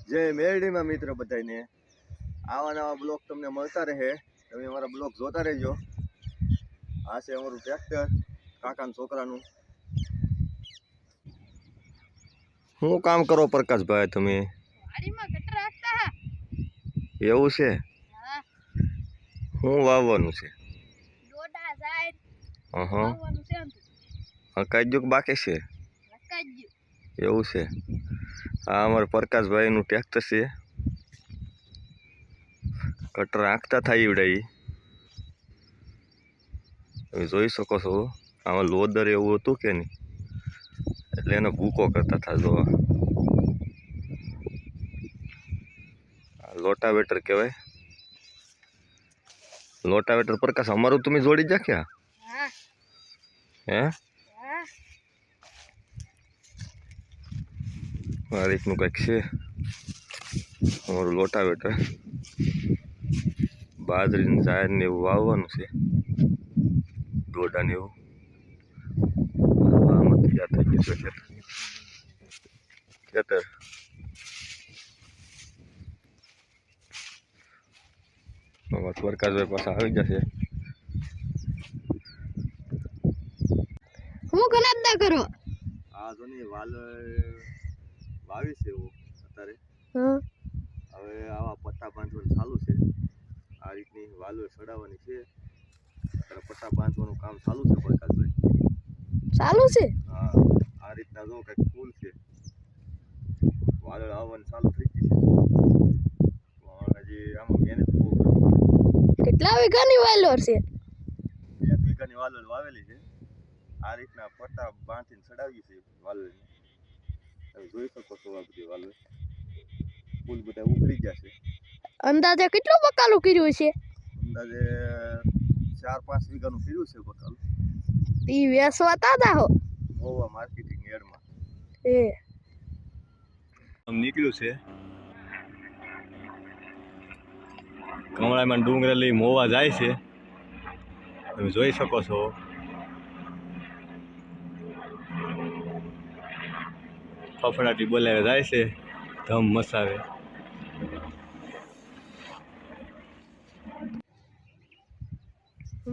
જય મેરડીમાં મિત્ર બધાને આવા નવા બ્લોગ તમને મળતા રહે. તમે અમારા બ્લોગ જોતા રહેજો. આ છે અમારું ટ્રેક્ટર, કાકાના છોકરાનું. શું કામ કરો પ્રકાશભાઈ તમે? એવું છે? શું વાવવાનું છે? હકાઈ ગયું બાકી છે? એવું છે? આ અમારા પ્રકાશભાઈનું ટ્રેક્ટર છે. કટર આંકતા થાય એવડાઈ તમે જોઈ શકો છો. આમાં લોદર એવું હતું કે નહીં, એટલે એનો ભૂકો કરતા હતા. જો લોટાવેટર કહેવાય. લોટાવેટર પ્રકાશ અમારું તમે જોડી જાખ્યા હે? આ રીતનું કંઈક છે અમારું લોટાવેટર. બાજરીની જાહેર ને એવું વાવવાનું છે, દોડા ને એવું. આમાં તૈયાર થઈ ગયું છે ખેતર. પ્રકાશભાઈ પાસે આવી જશે. હું કલાક કરો આ જો ને વાલ વાવી છે એવું અત્યારે. હવે આવા પટ્ટા બાંધવાનું ચાલુ છે. આ રીતની વાલો ચડાવવાની છે. અત્યારે પટ્ટા બાંધવાનું કામ ચાલુ છે પ્રકાશભાઈ. ચાલુ છે? હા, આ રીતના જો કંઈક ફૂલ છે. વાદળ આવવાનું ચાલુ થઈ ગઈ છે. હજી આમાં મહેનત બહુ કરવી પડે. કેટલા વીઘાની વાલોર છે? 2 વીઘાની વાલોર વાવેલી છે. આ રીતના પટ્ટા બાંધીને ચડાવી છે વાલોરને. તમે જોઈ શકો છો આ બધી વાલોર. ફૂલ બધા ઉખડી ગયા છે. અંદાજે કેટલું બકાલું કર્યું છે? અંદાજે 4-5 વીઘાનું કર્યું છે બકાલું. ઈ વેસવા તાજા હો ઓવા માર્કેટિંગ યાર્ડમાં એ આમ નીકળ્યું છે. કમળામાં ડુંગરેલી મોવા જાય છે. તમે જોઈ શકો છો. ફફડાટી બોલાવે જાય છે, ધમ મસાવે.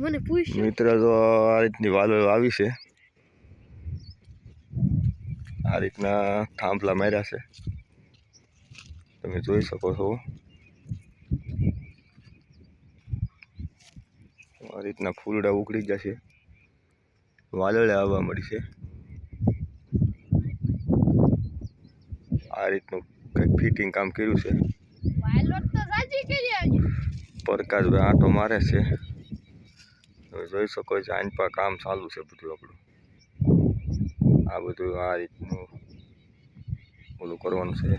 મને પૂછ મિત્ર, તો આ રીતની વાલો આવી છે. આ રીતના થાંભલા માર્યા છે, તમે જોઈ શકો છો. આ રીતના ફૂલડા ઉખડી જશે, વાદળે આવવા મળી છે. આ રીતનું કંઈક ફિટિંગ કામ કર્યું છે. પ્રકાશભાઈ આંટો મારે છે. તમે જોઈ શકો છો આંપા કામ ચાલુ છે બધું આપણું. આ બધું આ રીતનું ઓલું કરવાનું છે.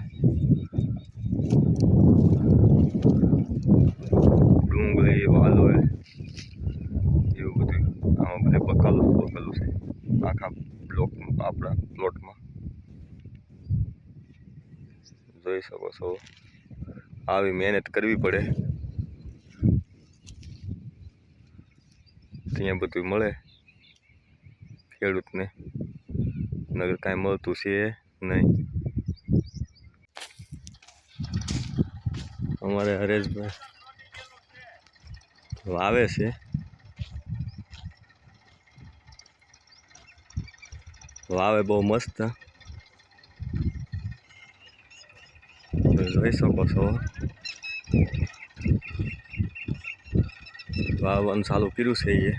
ડુંગળી વાલો એવું બધું આમાં બધે બકાલું છે આખા બ્લોકમાં, આપણા પ્લોટમાં. જોઈ શકો છો. આવી મહેનત કરવી પડે, ત્યાં બધું મળે ખેડૂતને. નગર કાંઈ મળતું છે નહીં. અમારે હરેશભાઈ વાવે છે. વાવે બહુ મસ્ત. જોઈ શકો છો. વાવવાનું ચાલુ કર્યું છે એ.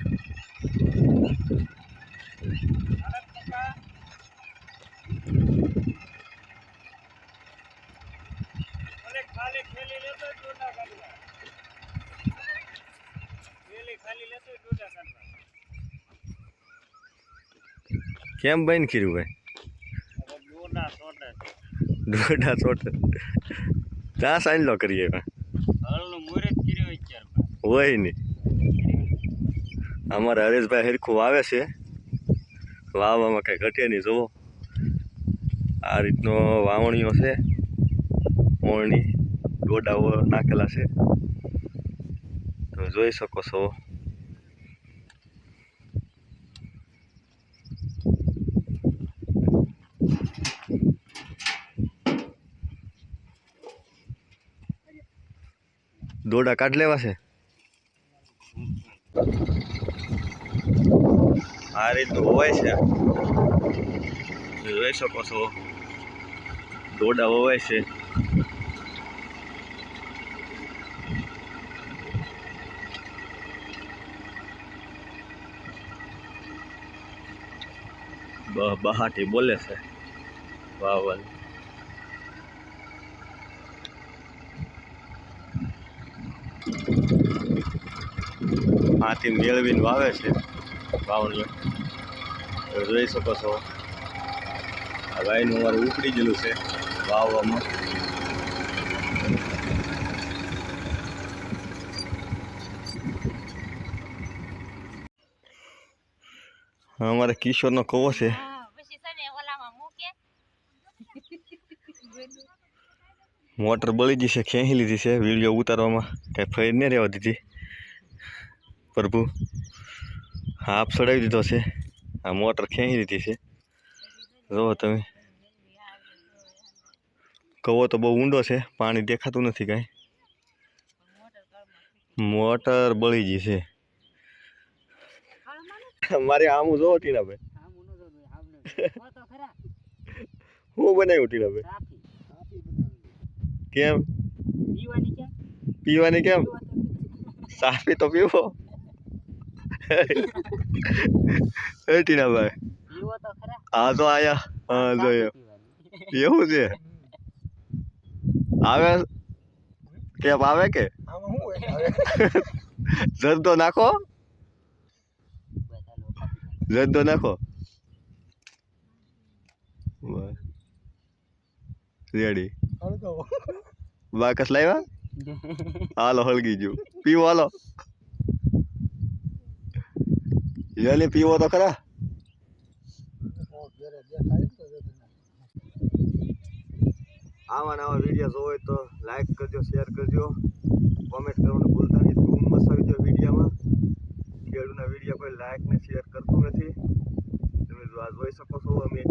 કેમ બંધ કર્યું ભાઈ? દોડા છોટે ત્યાં સાંજલો કરીએ હોય ને. અમારા હરેશભાઈ હરખું વાવે છે. વાવવામાં કઈ ઘટે નહીં. જુઓ આ રીતનો વાવણીઓ છે. ઓળણી દોડાઓ નાખેલા છે, તમે જોઈ શકો છો. દોડા કાઢ લેવા છે. આ રીતનું હોવાય છે. જોઈ શકો છો દોડા હોવાય છે. બહાટી બોલે છે વાહ વાહ. હાથી મેળવીને વાવે છે વાવણીઓ. જોઈ શકો છો આ ગાયનું મારું ઉપડી ગયેલું છે વાવવામાં. અમારે કિશોરનો કવો છે. મોટર બળી ગઈ છે, ખેંચી લીધી છે. વિડીયો ઉતારવામાં કંઈ ફેર નહીં રહેવા દીધી. પ્રભુ હાફ ચડાવી દીધો છે. આ મોટર ખેંચી લીધી છે. જુઓ તમે કવો તો બહુ ઊંડો છે, પાણી દેખાતું નથી કાંઈ. મોટર બળી ગઈ છે. મારે આમું જોવો ટીનાભાઈ. હું બનાવ્યું ટીનાભાઈ? કેમ પીવાની? કેમ સાફી તો પીવો. ટીનાભાઈ હા તો આયા. હા જોયો એવું છે. આવે ટેપ આવે કે જરદો નાખો, જરદો નાખો. રેડી બાકસ લાવ્યા? હાલો હળગી ગયું. પીવો હાલો. યલી પીવો તો ખરા. આવા નવા વિડીયો જોવો હોય તો લાઈક કરજો, શેર કરજો, કોમેન્ટ કરવાનું ભૂલતા નહીં. ધૂમ મચાવી દો વિડીયોમાં. ખેડૂતના વિડીયો કોઈ લાઈક ને શેર કરતું નથી. તમે જો આ જોઈ શકો છો અમે